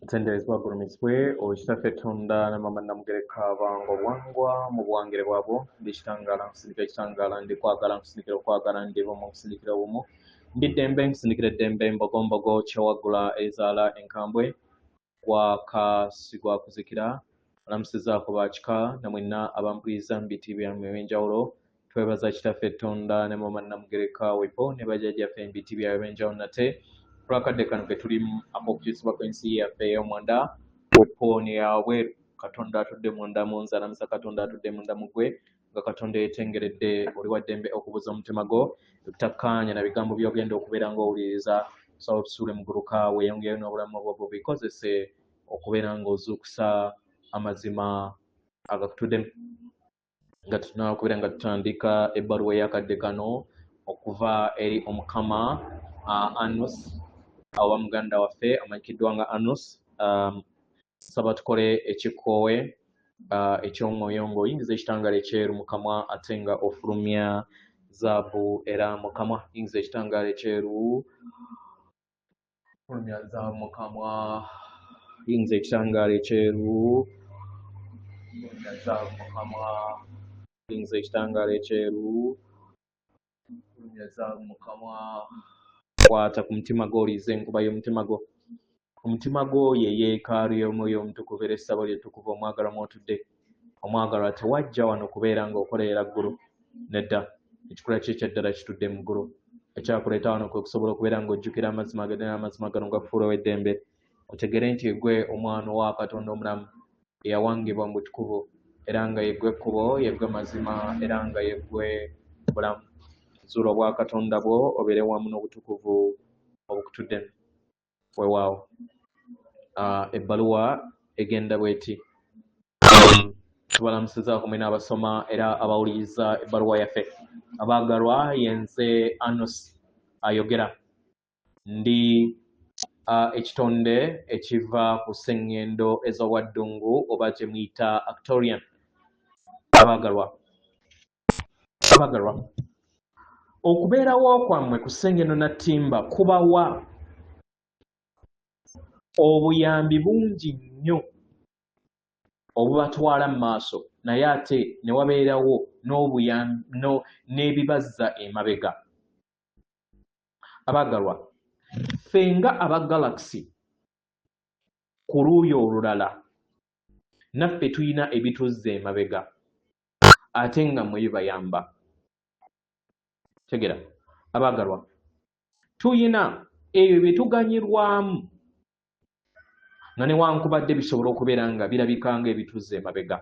Ntendezebwa Gulumisibwe Oweekitaffe Tonda ne Mama Namugereka Bango Bwangwa mu buwangire bwabo ndikitangaala nkusindikira ekitangaala ndi kwagala nkusindikira okwagala ndi bumu nkusindikira bumu ndi ddembe nkusindikira eddembe mbogombogo kyewaggula ezaala enkambwe gwakasigwa kuzikira alamusizaako baakika na mwenna abampuliriza mu biti byammwe ebyenjawulo twebaza Kitaffe Tonda ne Mama Namugereka Wepo ne bajjajjaffe mu biti byabwe ebyenjawulo nate Kulakadde kano ke tulimu ak'okukyusibwa kw'ensi yaffe ey'omwanda wepooni yaabwe Katonda atudde munda mu nze alamusa Katonda atudde munda mu ggwe nga Katonda yeetengeredde oli wa ddembe okubuza omutima gwo ebitakkaanya na bigambo by'ogenda okubeera ng'owuliriza sobola otusuule mu gguluka weeyongereyo n'obulamu bwo bubikozese okubeera ng'ozuukusa amazima agakutuddemu nga tunaala okubeera nga tutandika ebbaluwa ey'akadde kano okuva eri omukama Anus awa muganda waffe amanyikiddwa nga Anus saba tukole ekikoowe eky'omwoyo ng'oyingiza ekitangaala ekyeru mu kamwa ate nga ofulumya zaabu era mu kamwa yingiza ekitangaala ekyeru fulumya zaabu mu kamwa yingiza ekitangaala ekyeru fulumya zaabu mu kamwa yingiza ekitangaala ekyeru fulumya zaabu mu kamwa kwata ku mutima gwo oliiza enkuba y'omutima gwo omutima gwo ye yeekaalu y'omwoyo omutukuvu era essabo lyettukuvu omwagalwa mw'otudde omwagalwa tewajja wano kubeera ng'okolerera ggulu nedda ekikula kye ekyaddala kitudde mu ggulu ekyakuleeta wano kwe kusobola okubeera ng'ojjukira amazima gano n'amazima gano gakufuulawo eddembe otegere nti yeggwe omwana wa Katonda omulamu eyawangibwa mu butukuvu era nga yeggwe ekkubo yeggwe mazima era nga yeggwe bulamu zuula obwa Katonda bwo obeere wamu n'obutukuvu obukutuddemu weewaawo ebbaluwa egenda bw'eti tubalamusizaako mwe n'abasoma era abawuliriza ebbaluwa yaffe abaagalwa yenze Anus ayogera ndi ekitonde ekiva ku sseŋŋendo ez'obwaddungu oba gye muyita Actorian abaagalwa okubeerawo kwammwe ku sseŋŋendo Nattimba kubawa obuyambi bungi nnyo obubatwala mu maaso naye ate ne wabeerawo n'ebibazza emabega abaagalwa ffe nga aba Galaxy ku luuyi olulala naffe tulina ebituzza emabega ate nga mwe bibayamba tegera abaagalwa tuyina ebyo bye tuganyirwamu nga newankubadde bisobola okubeera nga birabika ng'ebituzza emabega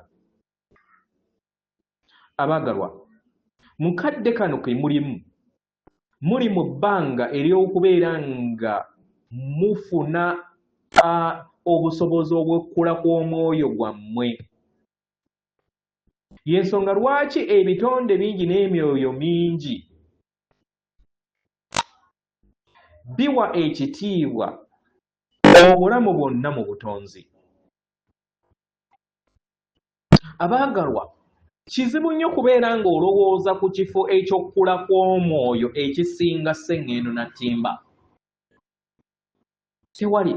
abaagalwa mu kadde kano ke muli mu bbanga ery'okubeera nga mufuna obusobozi obw'okkula kw'omwoyo gwammwe y'ensonga lwaki ebitonde bingi n'emyoyo mingi biwa ekitiibwa obulamu bwonna mu butonzi abaagalwa kizibu nnyo kubeera ng'olowooza ku kifo eky'okkula kw'omwoyo ekisinga sseŋŋendo Nattimba tewali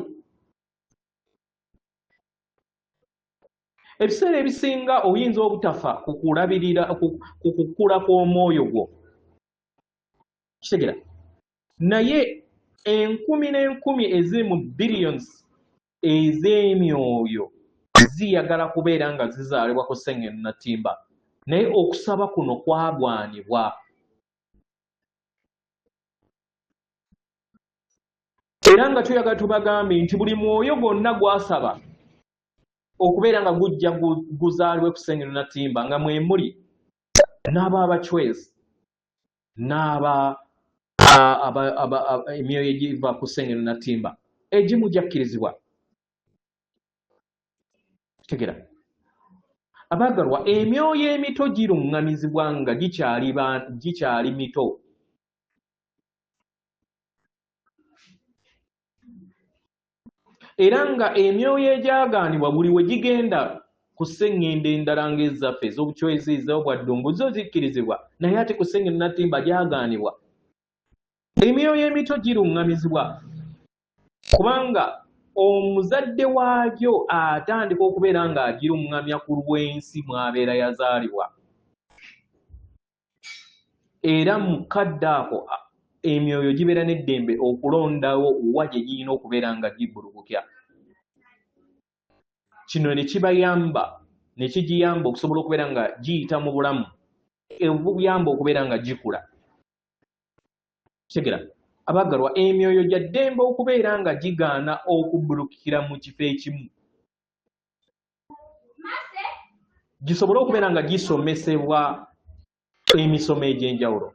ebiseera ebisinga oyinza obutafa ku kulabirira ku kukkula kw'omwoyo gwo kitegera naye enkumi n'enkumi eziri mu billions ez'emyoyo ziyagala kubeera nga zizaalibwa ku sseŋŋendo Nattimba naye okusaba kuno kwagwanibwa era nga tuyagala tubagambe nti buli mwoyo gwonna gwasaba okubeera nga gujja guzaalibwe ku sseŋŋendo Nattimba nga mwe muli n'abaabacwezi n'aba emyoyo egiva ku sseŋŋendo Nattimba egimu gyakkirizibwa tegera abaagalwa emyoyo emito giruŋŋamizibwa nga gikyali mito era nga emyoyo egyagaanibwa buli we gigenda ku sseŋŋendo endala ng'ezaffe ez'obucwezi ez'obwaddungu zo zikkirizibwa naye ate ku sseŋŋendo Nattimba gyagaanibwa emyoyo emito giruŋŋamizibwa kubanga omuzadde waagyo atandika okubeera ng'agirungamya ku lw'ensi mw'abeera yazaalibwa, era mu kadde ako emyoyo gibeera n'eddembe okulondawo wa gye girina okubeera nga gibbulukukya. Kino ne kigiyamba okusobola okubeera nga giyita mu bulamu ebuyamba okubeera nga gikula. Tegera abaggalwa, emyoyo gya ddembe okubeera nga gigaana okubbulukira mu kifo ekimu, gisobole okubeera nga gisomesebwa emisomo egy'enjawulo.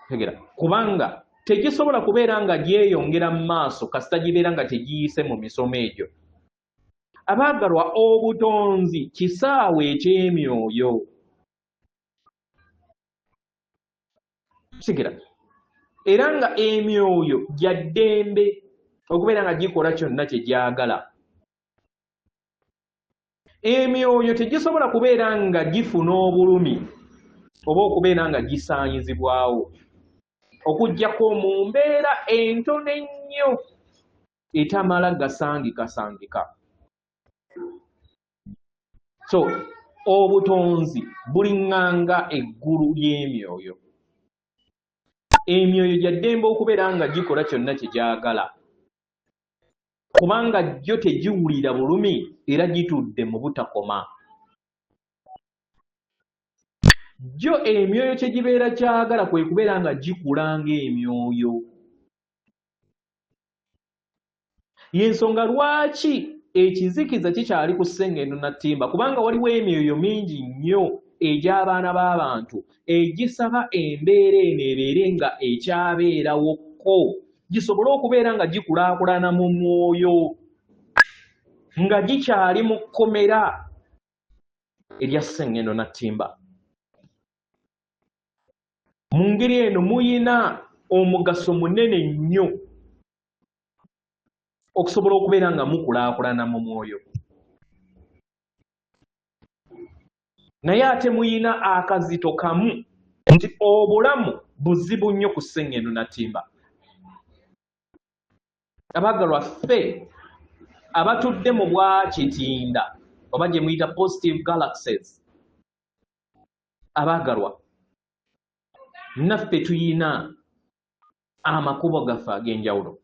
Tegera kubanga tegisobola kubeera nga gyeyongera mu maaso kasita gibeera nga tegiyise mu misomo egyo. Abaggalwa, obutonzi kisaawe eky'emyoyo. Tegera era nga emyoyo gya ddembe okubeera nga gikola kyonna kye gyagala. Emyoyo tegisobola kubeera nga gifuna obulumi oba okubeera nga gisaanyizibwawo okuggyako mu mbeera entono ennyo etamala gasangikasangika. So obutonzi buliŋŋanga eggulu ly'emyoyo. Emyoyo gya ddembe okubeera nga gikola kyonna kye gyagala kubanga gyo tegiwulira bulumi era gitudde mu butakoma. Gyo emyoyo kye gibeera kyagala kwe kubeera nga gikula ng'emyoyo. Y'ensonga lwaki ekizikiza kikyali ku Ssengendo Nattimba, kubanga waliwo emyoyo mingi nnyo egy'abaana b'abantu egisaba embeera eno ebeere nga ekyabeerawokko, gisobole okubeera nga gikulaakulana mu mwoyo, nga gikyali mu kkomera erya Ssengendo Nattimba. Mu ngeri eno muyina omugaso munene nnyo okusobola okubeera nga mukulaakulana mu mwoyo. Naye ate muyina akazito kamu nti obulamu buzibu nnyo ku Ssengendo Nattimba. Abaggalwa, ffe abatudde mu bwakitinda oba gye muyita positive galaxies, abaggalwa, naffe tuyina amakubo gaffe ag'enjawulo.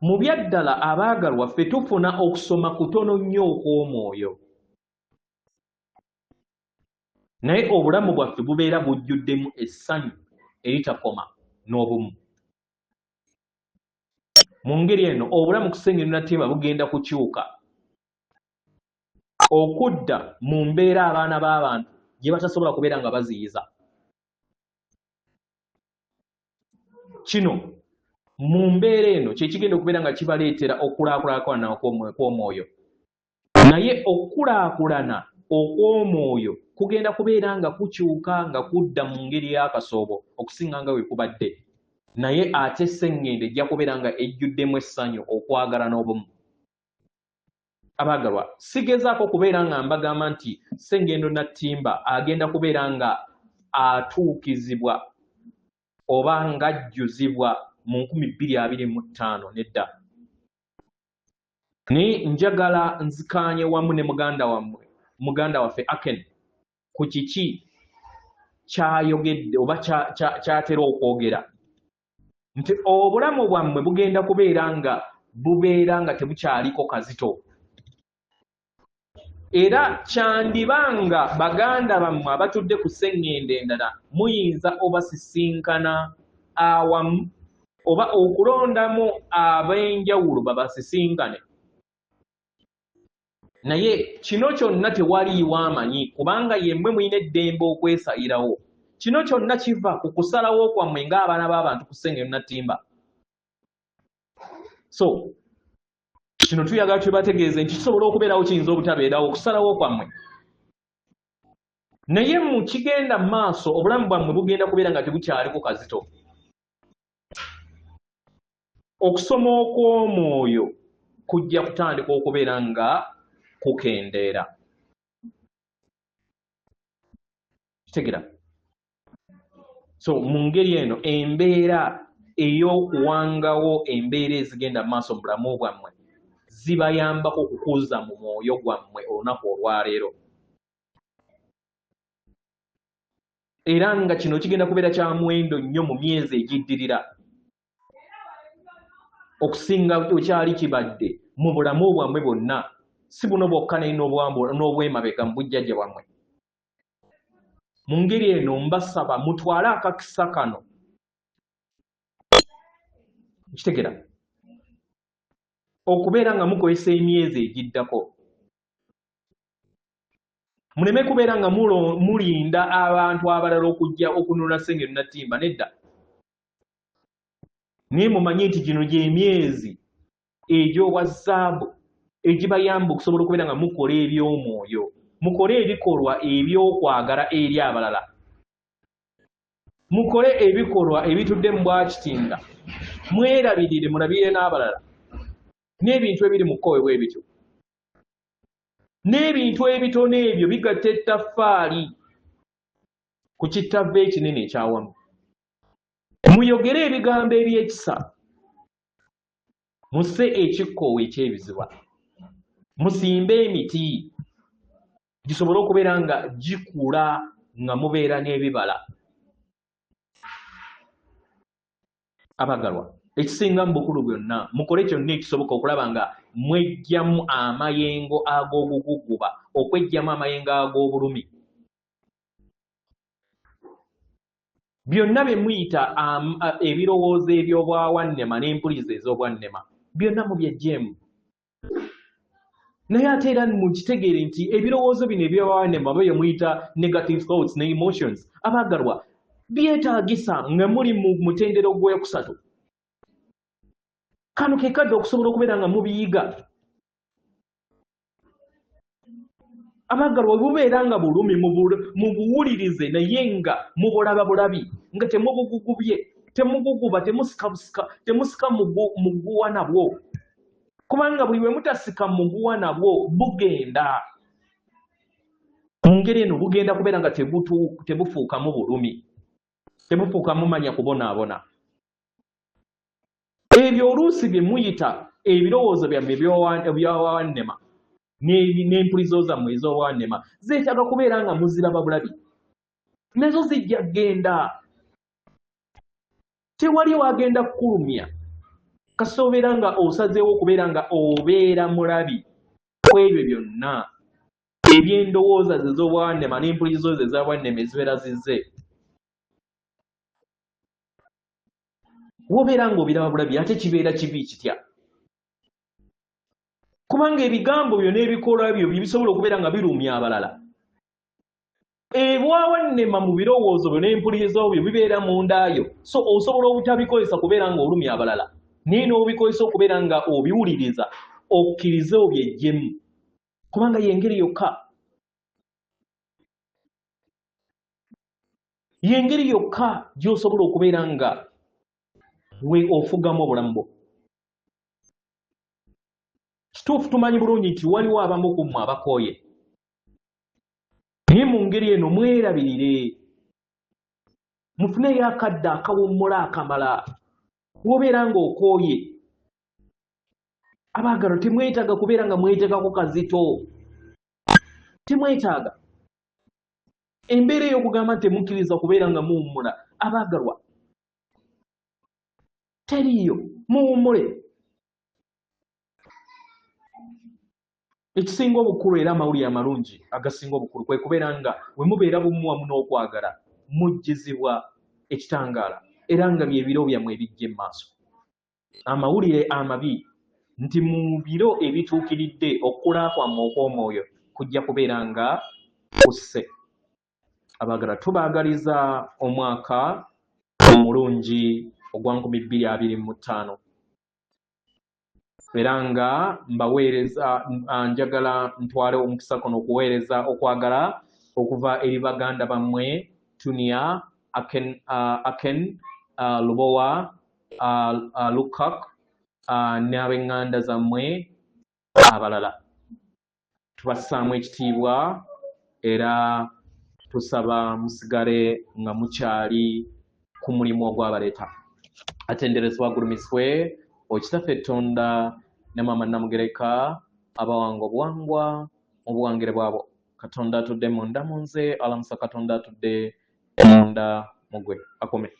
Mu byaddala abaagalwa, ffe tufuna okusoma kutono nnyo okw'omwoyo, naye obulamu bwaffe bubeera bujjuddemu essanyu eritakoma n'obumu. Mu ngeri eno obulamu ku Ssengendo Nattimba bugenda kukyuka okudda mu mbeera abaana b'abantu gye batasobola kubeera nga baziyiza. Kino mu mbeera eno kye kigenda okubeera nga kibaleetera okulaakulana kw'omwoyo, naye okukulaakulana okw'omwoyo kugenda kubeera nga kukyuka nga kudda mu ngeri y'akasoobo okusinga nga bwe kubadde, naye ate Ssengendo ejja kubeera nga ejjuddemu essanyu, okwagala n'obumu. Abaagalwa, sigezaako kubeera nga mbagamba nti Ssengendo Nattimba agenda kubeera nga atuukizibwa oba ng'ajjuzibwa mu 2025 nedda. Naye njagala nzikaanye wamu ne muganda waffe Aken ku kiki kyayogedde oba kyatera okwogera nti obulamu bwammwe bugenda kubeera nga tebukyaliko kazito, era kyandibanga baganda bammwe abatudde ku Ssengendo endala muyinza obasisinkana awamu oba okulondamu ab'enjawulo babasisinkane. Naye kino kyonna tewaliiwo amanyi, kubanga yemmwe muyina eddembe okwesayirawo. Kino kyonna kiva ku kusalawo kwammwe ng'abaana b'abantu ku Ssengendo Nattimba. So kino tuyagala tubategeeze nti kisobola okubeerawo, kiyinza obutabeerawo okusalawo kwammwe, naye mu kigenda mu maaso obulamu bwammwe bugenda kubeera nga tebukyaliko kazito. Okusoma okw'omwoyo kujja kutandika okubeera nga kukendeera. Kitegera? So mu ngeri eno embeera ey'okuwangawo embeera ezigenda mu maaso mu bulamu bwammwe zibayambako okukuza mu mwoyo gwammwe olunaku olwaleero. Era nga kino kigenda kubeera kya muwendo nnyo mu myezi egiddirira okusinga wekyali kibadde mu bulamu bwammwe bwonna, si buno bwokka naye n'obwemabega mu bujjajja bwammwe. Mu ngeri eno mbasaba mutwale akakisa kano, kitegera okubeera nga mukozesa emyezi egiddako. Muleme kubeera nga mulinda abantu abalala okujja okununula ssengeri nattimba, nedda. Naye mumanye nti gino gy'emyezi egy'obwa zzaabu egibayamba okusobola okubeera nga mukola eby'omwoyo, mukole ebikolwa eby'okwagala eri abalala, mukole ebikolwa ebitudde mu bwakitinda, mwerabirire mulabire n'abalala n'ebintu ebiri mu kkowe bwe bityo. N'ebintu ebitono ebyo bigatta ettaffaali ku kittavva ekinene ekyawamu. Muyogere ebigambo eby'ekisa, musse ekikkoowe eky'ebiziba, musimbe emiti gisobole okubeera nga gikula nga mubeera n'ebibala. Abagalwa, ekisinga mu bukulu byonna mukole kyonna ekisoboka okulaba nga mweggyamu amayengo ag'obuguguba, okweggyamu amayengo ag'obulumi. Byonna bye muyita ebirowoozo eby'obwawannema n'empulirizo ez'obwannema, byonna mubyeggyemu. Naye ate era mukitegeere nti ebirowoozo bino eby'obwawannema bye muyita negative thoughts ne emotions, abaagalwa, byetaagisa nga muli mu mutendero gw'okusatu. Kano ke kadde okusobola okubeera nga mubiyiga. Abaagalwa, bubeera nga bulumi mubuwulirize naye nga mubulaba bulabi, nga temubugugubye, temuguguba, temusika muguwa nabwo. Kubanga buli bwe mutasika muguwa nabwo bugenda. Mu ngeri eno bugenda kubeera nga tebufuukamu bulumi, tebufuukamu manya kubonaabona. Ebyo oluusi bye muyita ebirowoozo byammwe eby'obwannema n'empulirizo zammwe ez'obwannema zeetaaga kubeera nga muziraba bulabi. Nazo zijja genda. Tewali wagenda kukulumya kasita obeera nga osazeewo okubeera nga obeera mulabi ku ebyo byonna eby'endowooza ze ez'obwannema n'empulirizo ze ez'obwannema ezibeera zizze. Wobeera ng'obiraba bulabi ate kibeera kibi kitya. Kubanga ebigambo byo n'ebikolwa byo bisobola okubeera nga birumya abalala. Ebwawannema mu birowoozo byo n'empulirizo byo bibeera mu ndaayo, so osobola obutabikozesa kubeera nga olumya abalala, naye n'obikozesa okubeera nga obiwuliriza okkirize obyeggyemu, kubanga y'engeri yokka. Y'engeri yokka gy'osobola okubeera nga we ofugamu obulamu bwo. Kituufu tumanyi bulungi nti waliwo abamu ku mmwe abakooye, naye mu ngeri eno mwerabirire, mufuneyo akadde akawummula akamala. Wobeera ng'okooye, abaagalwa, temwetaaga kubeera nga mwetegako kazito, temwetaaga. Embeera ey'okugamba nti temukkiriza kubeera nga muwummula, abaagalwa, teriiyo, muwummule. Ekisinga obukulu era amawulire amalungi agasinga obukulu kwe kubeera nga we mubeera bumu wamu n'okwagala mujjizibwa ekitangaala era nga bye biro byammwe ebijja emmaaso. Amawulire amabi nti mu biro ebituukiridde okukula kwammwe okw'omwoyo kujja kubeera nga kusse. Abaagala, tubaagaliza omwaka omulungi ogwa 2025. Era nga mbaweereza, njagala ntwale omukisa kuno okuweereza okwagala okuva eri baganda bammwe Tunia, Aken, Lubowa, Lukak n'ab'eŋŋanda zammwe abalala. Tubassaamu ekitiibwa era tusaba musigale nga mukyali ku mulimu ogwabaleeta. atenderezebwa agulumiswe okitaffe Tonda ne Maama Namugereka abawanga obuwangwa mu buwangire bwabo. Katonda atudde munda mu nze, alamusa Katonda atudde munda mu gwe. Akome.